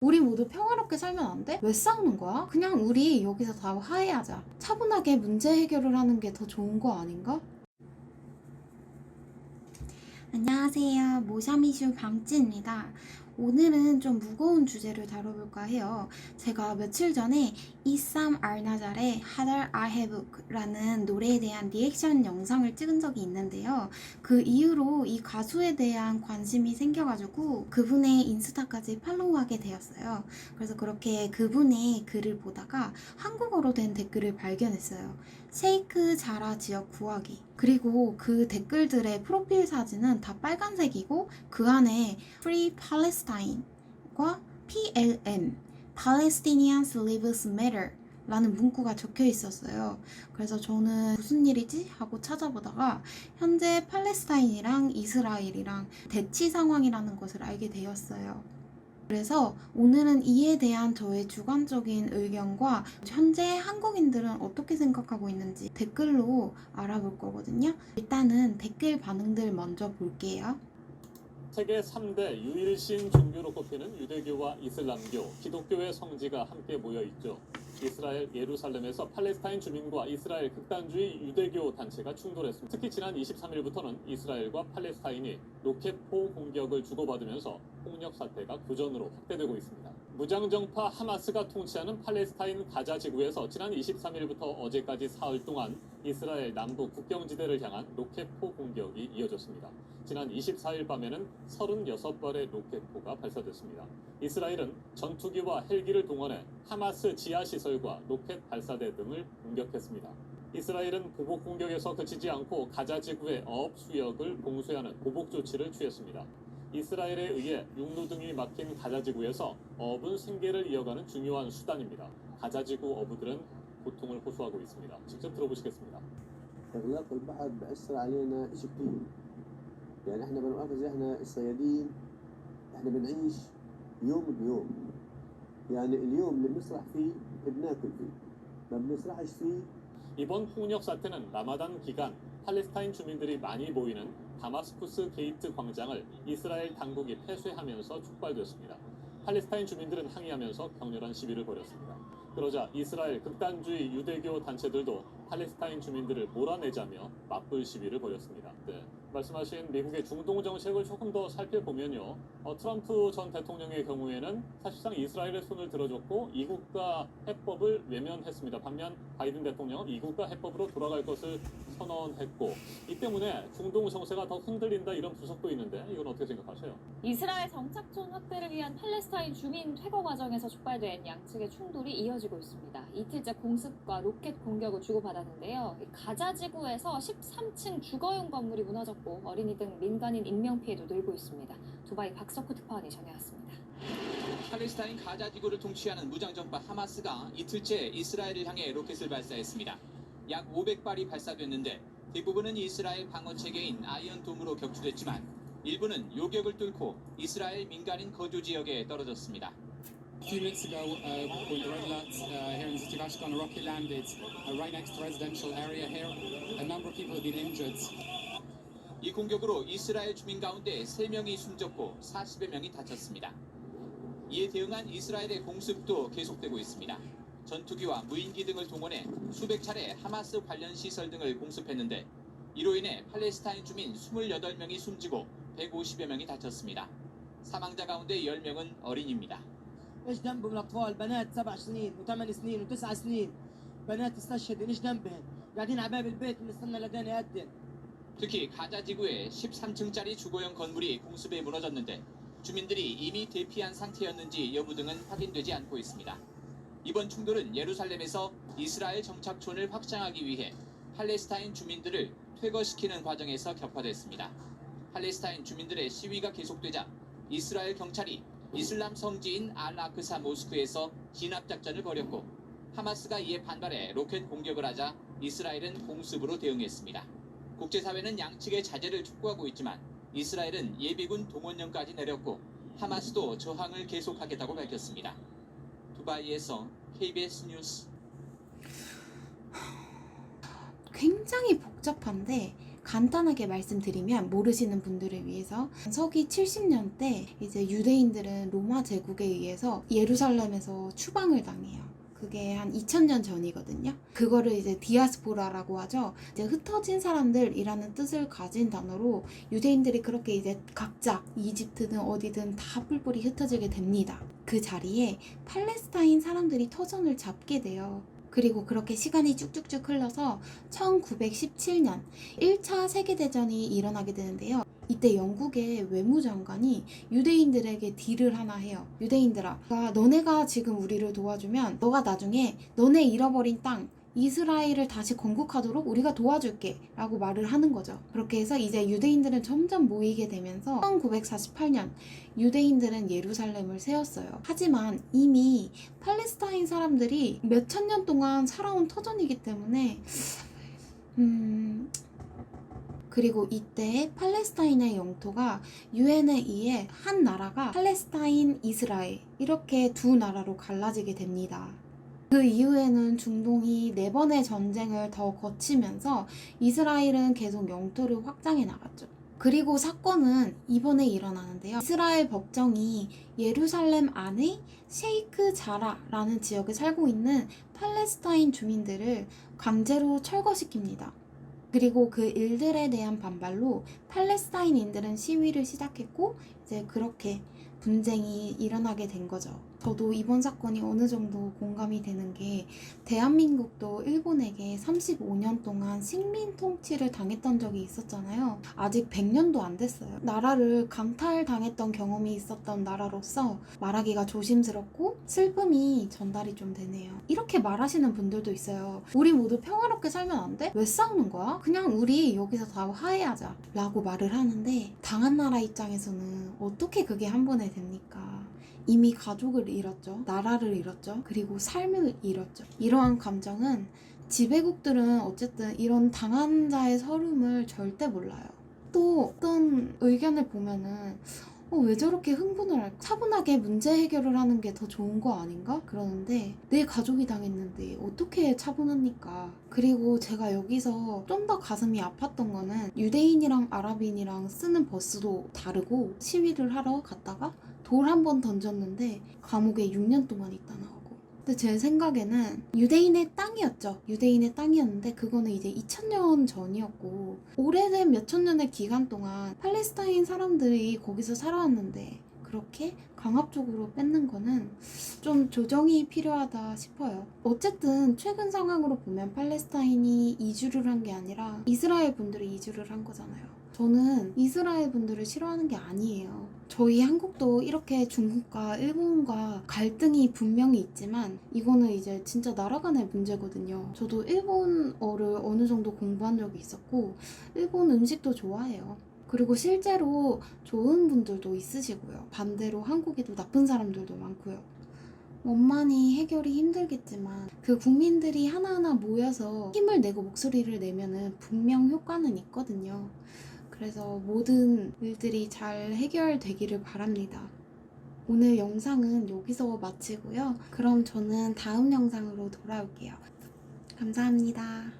우리 모두 평화롭게 살면 안 돼? 왜 싸우는 거야? 그냥 우리 여기서 다 화해하자. 차분하게 문제 해결을 하는 게 더 좋은 거 아닌가? 안녕하세요. 모샤미슈 강찌입니다. 오늘은 좀 무거운 주제를 다뤄볼까 해요. 제가 며칠 전에 이쌈 알나잘의 하달 아헤북라는 노래에 대한 리액션 영상을 찍은 적이 있는데요. 그 이후로 이 가수에 대한 관심이 생겨가지고 그분의 인스타까지 팔로우하게 되었어요. 그래서 그렇게 그분의 글을 보다가 한국어로 된 댓글을 발견했어요. 쉐이크 자라 지역 구하기. 그리고 그 댓글들의 프로필 사진은 다 빨간색이고 그 안에 Free Palestine과 PLM, Palestinians Lives Matter 라는 문구가 적혀 있었어요. 그래서 저는 무슨 일이지? 하고 찾아보다가 현재 팔레스타인이랑 이스라엘이랑 대치 상황이라는 것을 알게 되었어요. 그래서 오늘은 이에 대한 저의 주관적인 의견과 현재 한국인들은 어떻게 생각하고 있는지 댓글로 알아볼 거거든요. 일단은 댓글 반응들 먼저 볼게요. 세계 3대 유일신 종교로 꼽히는 유대교와 이슬람교, 기독교의 성지가 함께 모여 있죠. 이스라엘 예루살렘에서 팔레스타인 주민과 이스라엘 극단주의 유대교 단체가 충돌했습니다. 특히 지난 23일부터는 이스라엘과 팔레스타인이 로켓포 공격을 주고받으면서 폭력 사태가 구전으로 확대되고 있습니다. 무장정파 하마스가 통치하는 팔레스타인 가자 지구에서 지난 23일부터 어제까지 사흘 동안 이스라엘 남부 국경지대를 향한 로켓포 공격이 이어졌습니다. 지난 24일 밤에는 36발의 로켓포가 발사됐습니다. 이스라엘은 전투기와 헬기를 동원해 하마스 지하시설과 로켓 발사대 등을 공격했습니다. 이스라엘은 보복 공격에서 그치지 않고 가자 지구의 어업 수역을 봉쇄하는 보복 조치를 취했습니다. 이스라엘에 의해 육로 등이 막힌 가자 지구에서 어업은 생계를 이어가는 중요한 수단입니다. 가자 지구 어부들은 고통을 호소하고 있습니다. 직접 들어보시겠습니다. إغلاق البحر بأثر علينا إشي كتير. يعني إحنا بالمؤاخذة إحنا الصيادين إحنا بنعيش يوم بيوم. يعني اليوم اللي بنسرح فيه بناكل فيه. ما بنسرحش فيه. 이번 폭력 사태는 라마단 기간 팔레스타인 주민들이 많이 모이는 다마스쿠스 게이트 광장을 이스라엘 당국이 폐쇄하면서 촉발됐습니다. 팔레스타인 주민들은 항의하면서 격렬한 시위를 벌였습니다. 그러자 이스라엘 극단주의 유대교 단체들도 팔레스타인 주민들을 몰아내자며 맞불 시위를 벌였습니다. 네, 말씀하신 미국의 중동 정책을 조금 더 살펴보면요. 트럼프 전 대통령의 경우에는 사실상 이스라엘의 손을 들어줬고 이국가 해법을 외면했습니다. 반면 바이든 대통령은 이국가 해법으로 돌아갈 것을 선언했고 이 때문에 중동 정세가 더 흔들린다 이런 분석도 있는데 이건 어떻게 생각하세요? 이스라엘 정착촌 확대를 위한 팔레스타인 주민 퇴거 과정에서 촉발된 양측의 충돌이 이어지고 있습니다. 이틀째 공습과 로켓 공격을 주고받았는데요. 가자 지구에서 13층 주거용 건물이 무너졌고 어린이 등 민간인 인명피해도 늘고 있습니다. 두바이 박석호 특파원이 전해왔습니다. 팔레스타인 가자 지구를 통치하는 무장정파 하마스가 이틀째 이스라엘을 향해 로켓을 발사했습니다. 약 500발이 발사됐는데 대부분은 이스라엘 방어체계인 아이언돔으로 격추됐지만 일부는 요격을 뚫고 이스라엘 민간인 거주 지역에 떨어졌습니다. A few minutes ago, when the red alert here in the city of Ashkelon, a rocket landed right next to residential area here. A number of people have been injured. 이 공격으로 이스라엘 주민 가운데 3명이 숨졌고 40여 명이 다쳤습니다. 이에 대응한 이스라엘의 공습도 계속되고 있습니다. 전투기와 무인기 등을 동원해 수백 차례 하마스 관련 시설 등을 공습했는데 이로 인해 팔레스타인 주민 28명이 숨지고 150여 명이 다쳤습니다. 사망자 가운데 10명은 어린이입니다. ايش ذنبهم الاطفال بنات 7 سنين و8 سنين و9 سنين بنات استشهدوا ايش ذنبهم قاعدين على باب البيت بنستنى لدين يأذن. 특히 가자 지구에 13층짜리 주거용 건물이 공습에 무너졌는데 주민들이 이미 대피한 상태였는지 여부 등은 확인되지 않고 있습니다. 이번 충돌은 예루살렘에서 이스라엘 정착촌을 확장하기 위해 팔레스타인 주민들을 퇴거시키는 과정에서 격화됐습니다. 팔레스타인 주민들의 시위가 계속되자 이스라엘 경찰이 이슬람 성지인 알-아크사 모스크에서 진압작전을 벌였고 하마스가 이에 반발해 로켓 공격을 하자 이스라엘은 공습으로 대응했습니다. 국제사회는 양측의 자제를 촉구하고 있지만 이스라엘은 예비군 동원령까지 내렸고 하마스도 저항을 계속하겠다고 밝혔습니다. 두바이에서 KBS 뉴스. 굉장히 복잡한데 간단하게 말씀드리면 모르시는 분들을 위해서 서기 70년 때 이제 유대인들은 로마 제국에 의해서 예루살렘에서 추방을 당해요. 그게 한 2000년 전이거든요. 그거를 이제 디아스포라라고 하죠. 이제 흩어진 사람들이라는 뜻을 가진 단어로 유대인들이 그렇게 이제 각자 이집트든 어디든 다 뿔뿔이 흩어지게 됩니다. 그 자리에 팔레스타인 사람들이 터전을 잡게 돼요. 그리고 그렇게 시간이 쭉쭉쭉 흘러서 1917년 1차 세계대전이 일어나게 되는데요. 이때 영국의 외무장관이 유대인들에게 딜을 하나 해요. 유대인들아, 너네가 지금 우리를 도와주면 너가 나중에 너네 잃어버린 땅 이스라엘을 다시 건국하도록 우리가 도와줄게 라고 말을 하는 거죠. 그렇게 해서 이제 유대인들은 점점 모이게 되면서 1948년 유대인들은 예루살렘을 세웠어요. 하지만 이미 팔레스타인 사람들이 몇천 년 동안 살아온 터전이기 때문에 그리고 이때 팔레스타인의 영토가 유엔에 의해 한 나라가 팔레스타인, 이스라엘 이렇게 두 나라로 갈라지게 됩니다. 그 이후에는 중동이 4번의 전쟁을 더 거치면서 이스라엘은 계속 영토를 확장해 나갔죠. 그리고 사건은 이번에 일어나는데요. 이스라엘 법정이 예루살렘 안에 셰이크 자라라는 지역에 살고 있는 팔레스타인 주민들을 강제로 철거시킵니다. 그리고 그 일들에 대한 반발로 팔레스타인인들은 시위를 시작했고 이제 그렇게 분쟁이 일어나게 된 거죠. 저도 이번 사건이 어느 정도 공감이 되는 게 대한민국도 일본에게 35년 동안 식민 통치를 당했던 적이 있었잖아요. 아직 100년도 안 됐어요. 나라를 강탈당했던 경험이 있었던 나라로서 말하기가 조심스럽고 슬픔이 전달이 좀 되네요. 이렇게 말하시는 분들도 있어요. 우리 모두 평화롭게 살면 안 돼? 왜 싸우는 거야? 그냥 우리 여기서 다 화해하자 라고 말을 하는데 당한 나라 입장에서는 어떻게 그게 한 번에 됩니까? 이미 가족을 잃었죠. 나라를 잃었죠. 그리고 삶을 잃었죠. 이러한 감정은 지배국들은 어쨌든 이런 당한 자의 서름을 절대 몰라요. 또 어떤 의견을 보면은 왜 저렇게 흥분을 할까? 차분하게 문제 해결을 하는 게 더 좋은 거 아닌가? 그러는데 내 가족이 당했는데 어떻게 차분합니까? 그리고 제가 여기서 좀 더 가슴이 아팠던 거는 유대인이랑 아랍인이랑 쓰는 버스도 다르고 시위를 하러 갔다가 돌 한 번 던졌는데 감옥에 6년 동안 있다 나오고. 근데 제 생각에는 유대인의 땅이었죠. 유대인의 땅이었는데 그거는 이제 2000년 전이었고 오래된 몇천 년의 기간 동안 팔레스타인 사람들이 거기서 살아왔는데 그렇게 강압적으로 뺏는 거는 좀 조정이 필요하다 싶어요. 어쨌든 최근 상황으로 보면 팔레스타인이 이주를 한 게 아니라 이스라엘 분들이 이주를 한 거잖아요. 저는 이스라엘 분들을 싫어하는 게 아니에요. 저희 한국도 이렇게 중국과 일본과 갈등이 분명히 있지만 이거는 이제 진짜 나라 간의 문제거든요. 저도 일본어를 어느 정도 공부한 적이 있었고 일본 음식도 좋아해요. 그리고 실제로 좋은 분들도 있으시고요. 반대로 한국에도 나쁜 사람들도 많고요. 원만히 해결이 힘들겠지만 그 국민들이 하나하나 모여서 힘을 내고 목소리를 내면은 분명 효과는 있거든요. 그래서 모든 일들이 잘 해결되기를 바랍니다. 오늘 영상은 여기서 마치고요. 그럼 저는 다음 영상으로 돌아올게요. 감사합니다.